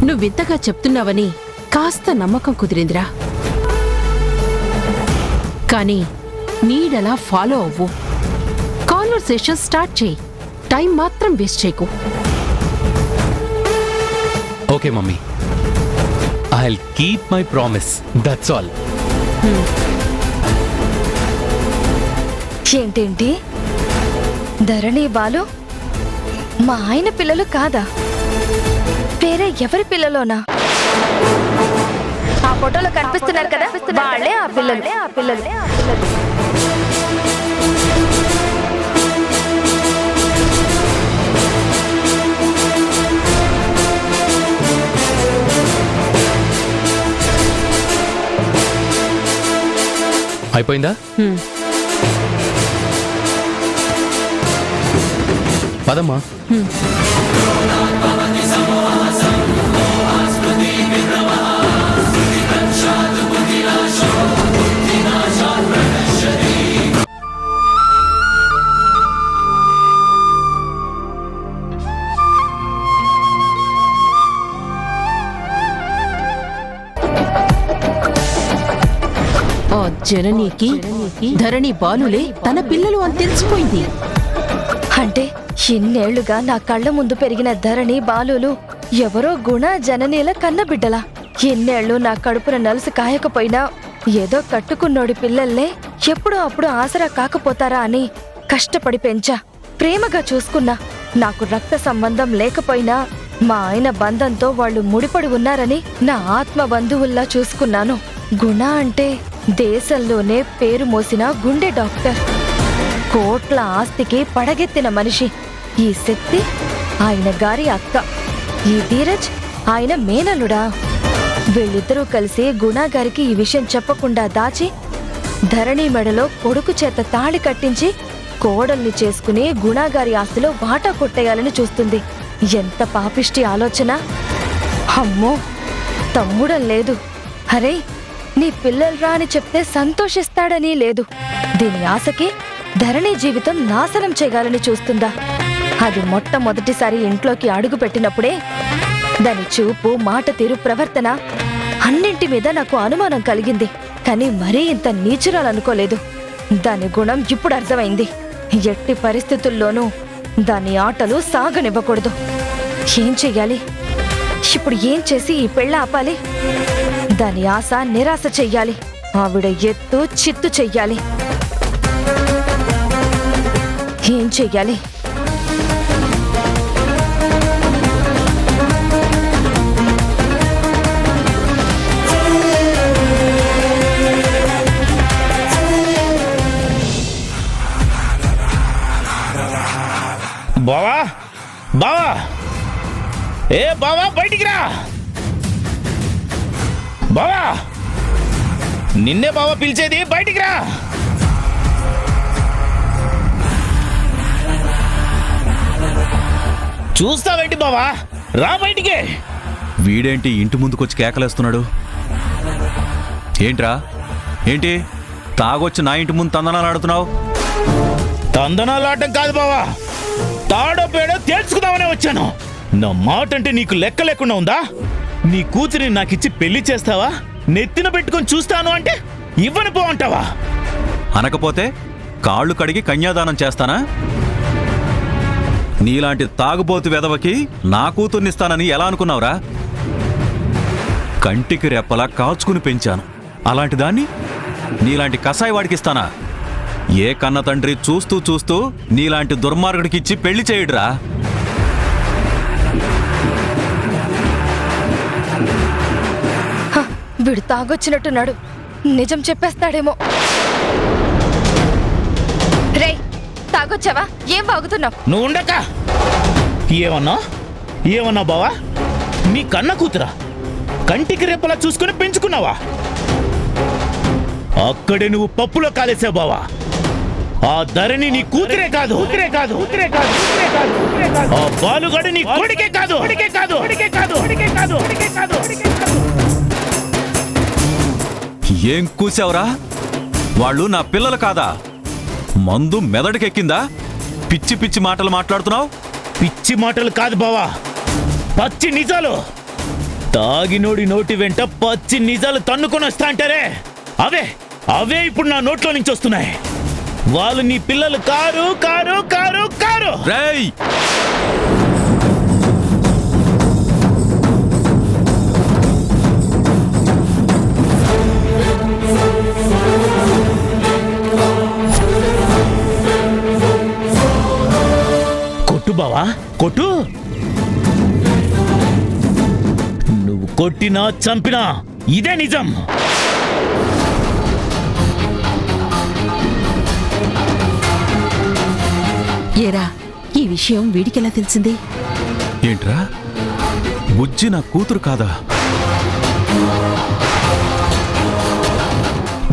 నువ్వింతగా చెప్తున్నావని కాస్త నమ్మకం కుదిరిందిరా. కానీ నీడలా ఫాలో అవ్వు. కాన్వర్సేషన్ స్టార్ట్ చేయి. టైం మాత్రం వేస్ట్ చేయకు. Okay mummy, I'll keep my promise. That's all. ఏంటేంటి? ధరణి బాలు మా ఆయన పిల్లలు కాదా? వేరే ఎవరి పిల్లలోనా? ఆ ఫోటోలో కనిపిస్తున్నారు కదా, వాళ్ళే ఆ పిల్లలు. అయిపోయిందా? పదమ్మా. ఆ జననీకి ధరణి బాలులే తన పిల్లలు అని తెలిసిపోయింది. అంటే ఇన్నేళ్లుగా నా కళ్ళ ముందు పెరిగిన ధరణి బాలులు ఎవరో గుణ జననీల కన్నబిడ్డలా. ఇన్నేళ్లు నా కడుపున నలుసు కాయకపోయినా ఏదో కట్టుకున్నోడి పిల్లల్నే ఎప్పుడో అప్పుడు ఆసరా కాకపోతారా అని కష్టపడి పెంచా, ప్రేమగా చూసుకున్నా. నాకు రక్త సంబంధం లేకపోయినా మా ఆయన బంధంతో వాళ్ళు ముడిపడి ఉన్నారని నా ఆత్మ బంధువుల్లా చూసుకున్నాను. గుణ అంటే దేశంలోనే పేరు మోసిన గుండె డాక్టర్, కోట్ల ఆస్తికి పడగెత్తిన మనిషి. ఈ శక్తి ఆయన గారి అక్క, ఈ ధీరజ్ ఆయన మేనలుడా. వీళ్ళిద్దరూ కలిసి గుణాగారికి ఈ విషయం చెప్పకుండా దాచి ధరణి మెడలో కొడుకు చేత తాళి కట్టించి కోడల్ని చేసుకుని గుణాగారి ఆస్తిలో వాటా కొట్టేయాలని చూస్తుంది. ఎంత పాపిష్టి ఆలోచన! అమ్మో, తమ్ముడం లేదు, హరే నీ పిల్లల్రా అని చెప్తే సంతోషిస్తాడని లేదు. దీని ఆశకి ధరణి జీవితం నాశనం చేయాలని చూస్తుందా? అది మొట్టమొదటిసారి ఇంట్లోకి అడుగు పెట్టినప్పుడే దాని చూపు, మాట తీరు, ప్రవర్తన అన్నింటి మీద నాకు అనుమానం కలిగింది. కానీ మరీ ఇంత నీచురాలనుకోలేదు. దాని గుణం ఇప్పుడు అర్థమైంది. ఎట్టి పరిస్థితుల్లోనూ దాని ఆటలు సాగనివ్వకూడదు. ఏం చెయ్యాలి ఇప్పుడు? ఏం చేసి ఈ పెళ్ళ ఆపాలి? దాని ఆశ నిరాశ చెయ్యాలి. ఆవిడ ఎత్తు చిత్తు చెయ్యాలి. ఏం చెయ్యాలి? బావా, బావా, ఏ బావా, బయటికి రా బావా. నిన్నే బావా పిలిచేది, బయటికి రా. చూస్తావేంటి బావా, రా బయటికి. వీడేంటి ఇంటి ముందుకొచ్చి కేకలేస్తున్నాడు? ఏంట్రా, ఏంటి తాగొచ్చి నా ఇంటి ముందు తందనాలు ఆడుతున్నావు? తందనాలు ఆడటం కాదు బావా, తాడో పేడో తేల్చుకుందామనే వచ్చాను. నా మాట అంటే నీకు లెక్క లేకుండా ఉందా? నీ కూతురిని నాకిచ్చి పెళ్లి చేస్తావా? నెత్తిన పెట్టుకొని చూస్తాను అంటే ఇవ్వను పో అంటావా? అనకపోతే కాళ్ళు కడిగి కన్యాదానం చేస్తానా? నీలాంటి తాగుబోతు వెధవకి నా కూతుర్నిస్తానని ఎలా అనుకున్నావురా? కంటికి రెప్పలా కాల్చుకుని పెంచాను. అలాంటి దాన్ని నీలాంటి కసాయి వాడికిస్తానా? ఏ కన్న తండ్రి చూస్తూ చూస్తూ నీలాంటి దుర్మార్గుడికిచ్చి పెళ్లి చేయడురా. వీడు తాగొచ్చినట్టున్నాడు, నిజం చెప్పేస్తాడేమో. రే, తాగొచ్చావా? ఏం వాగుతున్నావు? నువ్వు ఉండక. ఏమన్నా ఏమన్నా బావా? నీ కన్న కూతురా కంటికి రెప్పలా చూసుకుని పెంచుకున్నావా? అక్కడే నువ్వు పప్పులో కాలేసావు బావా. ఆ ధరణి నీ కూతురే కాదు, ఆ బాలుగాడు నీ కొడుకే కాదు. ఏం కూసావురా? వాళ్ళు నా పిల్లలు కాదా? మందు మెదడుకెక్కిందా? పిచ్చి పిచ్చి మాటలు మాట్లాడుతున్నావు. పిచ్చి మాటలు కాదు బావా, పచ్చి నిజాలు. తాగినోడి నోటి వెంట పచ్చి నిజాలు తన్నుకొని వస్తా అంటారే, అవే అవే ఇప్పుడు నా నోట్లో నుంచి వస్తున్నాయి. వాళ్ళు నీ పిల్లలు కారు కారు కారు కారు. రేయ్, కొట్టు బావా, కొట్టు. నువ్వు కొట్టినా చంపినా ఇదే నిజం. ఏరా, ఈ విషయం వీడికెలా తెలిసింది? ఏంట్రా, బుజ్జి నా కూతురు కాదా?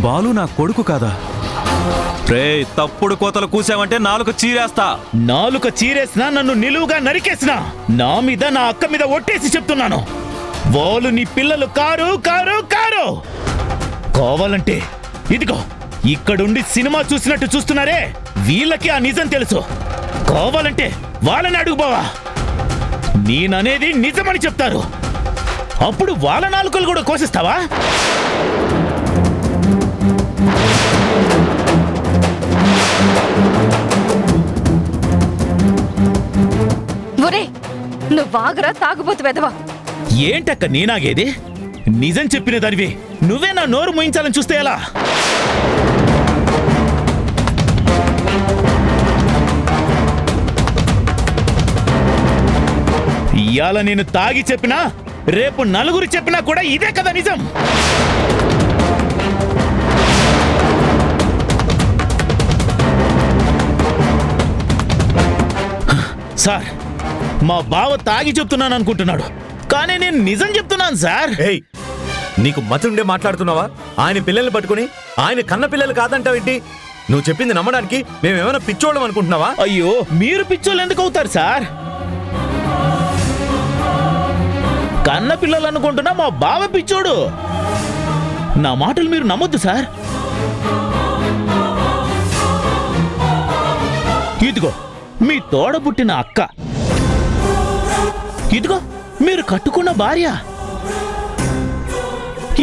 బాలు నా కొడుకు కాదా? రే, తప్పుడు కోతలు కూసావంటే నాలుక చీరేస్తా. నాలుక చీరేసినా, నన్ను నిలువుగా నరికేసినా, నా మీద నా అక్క మీద ఒట్టేసి చెప్తున్నాను, వాళ్ళు నీ పిల్లలు కారు కారు కారు. కావాలంటే ఇదిగో ఇక్కడుండి సినిమా చూసినట్టు చూస్తున్నారే, వీళ్ళకి ఆ నిజం తెలుసు. కావాలంటే వాళ్ళని అడుగు బావా, నేననేది నిజమని చెప్తారు. అప్పుడు వాళ్ళ నాలుకలు కూడా కోసిస్తావా? ఒరే, నువ్వాగరా తాగుబోతు వెదవా. ఏంటక్క నేనాగేది? నిజం చెప్పిన దానివి నువ్వే నా నోరు మోయించాలని చూస్తే ఎలా? ఇయాల నేను తాగి చెప్పినా రేపు నలుగురు చెప్పినా కూడా ఇదే కదా నిజం. సార్, మా బావ తాగి చెప్తున్నాను అనుకుంటున్నాడు, కానీ నేను నిజం చెప్తున్నాను సార్. ఏయ్, నీకు మతుండే మాట్లాడుతున్నావా? ఆయన పిల్లల్ని పట్టుకుని ఆయన కన్న పిల్లలు కాదంటావేంటి? నువ్వు చెప్పింది నమ్మడానికి మేమేమైనా పిచ్చోళ్ళం అనుకుంటున్నావా? అయ్యో, మీరు పిచ్చోళ్ళు ఎందుకు అవుతారు సార్? కన్న పిల్లలు అనుకుంటున్నా మా బావ పిచ్చోడు. నా మాటలు మీరు నమ్మొద్దు సార్. ఇదిగో మీ తోడ పుట్టిన అక్క, ఇదిగో మీరు కట్టుకున్న భార్య.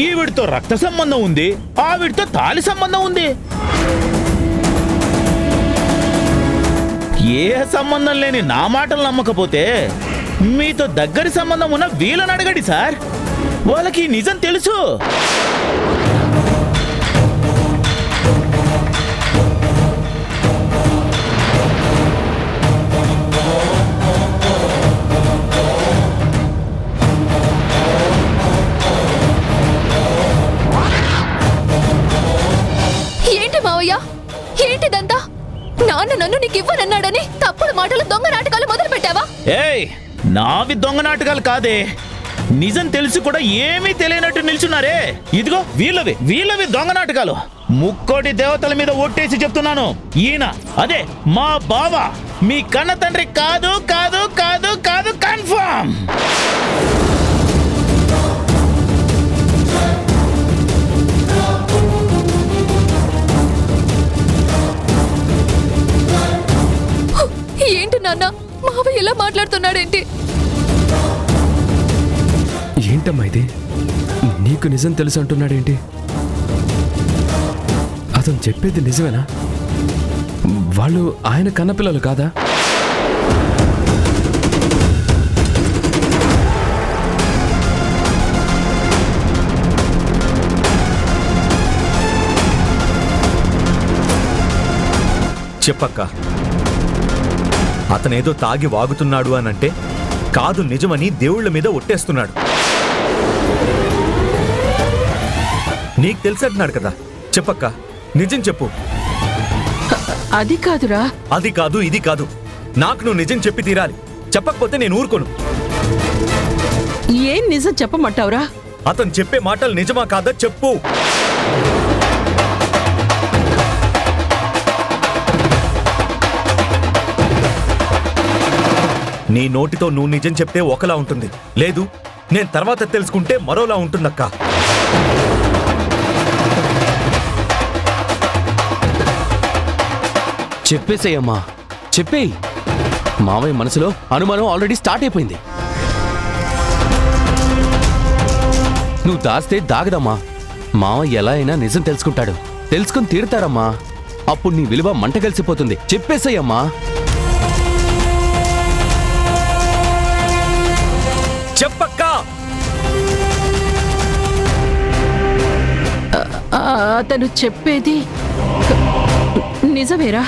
ఈవిడితో రక్త సంబంధం ఉంది, ఆవిడితో తాలి సంబంధం ఉంది. ఏ సంబంధం లేని నా మాటలు నమ్మకపోతే మీతో దగ్గరి సంబంధం ఉన్న వీళ్ళని అడగండి సార్, వాళ్ళకి నిజం తెలుసు. ఏంటి మావయ్య, ఏంటిదంతా? నాన్న నన్ను నీకు ఇవ్వనన్నాడని తప్పుడు మాటలు, దొంగ నాటకాలు మొదలు పెట్టావా? ఏయ్, నావి దొంగ నాటకాలు కాదే. నిజం తెలిసి కూడా ఏమీ తెలియనట్టు నిల్చున్నారే. ఇదిగో వీళ్ళవి దొంగ నాటకాలు. ముక్కోటి దేవతల మీద ఒట్టేసి చెప్తున్నాను, ఈయన అదే మా బావ మీ కన్న తండ్రి కాదు కాదు కాదు కాదు కన్ఫర్మ్. ఏంటి నాన్న, మావయ్య ఎలా మాట్లాడుతున్నాడేంటి? ఏంటమ్మా ఇది? నీకు నిజం తెలుసు అంటున్నాడేంటి? అతను చెప్పేది నిజమేనా? వాళ్ళు ఆయన కన్నపిల్లలు కాదా? చెప్పక్క, అతనేదో తాగి వాగుతున్నాడు అనంటే కాదు నిజమని దేవుళ్ళ మీద ఒట్టేస్తున్నాడు. నీకు తెలిసంటున్నాడు కదా, చెప్పక్క, నిజం చెప్పు. అది కాదురా. అది కాదు, ఇది కాదు, నాకు నువ్వు నిజం చెప్పి తీరాలి. చెప్పకపోతే నేను ఊరుకోను. ఏం నిజం చెప్పమంటావురా? అతను చెప్పే మాటలు నిజమా కాదా చెప్పు. నీ నోటితో నువ్వు నిజం చెప్తే ఒకలా ఉంటుంది, లేదు నేను తర్వాత తెలుసుకుంటే మరోలా ఉంటుందక్క. చెప్పేసేయమ్మా, చెప్పేయి. మావయ్య మనసులో అనుమానం ఆల్రెడీ స్టార్ట్ అయిపోయింది. నువ్వు దాస్తే దాగదమ్మా. మావయ్య ఎలా అయినా నిజం తెలుసుకుంటాడు, తెలుసుకుని తీరుతారమ్మా. అప్పుడు నీ విలువ మంట కలిసిపోతుంది. చెప్పేసేయమ్మా. చెప్పక్క. అతను చెప్పేది నిజమేరా?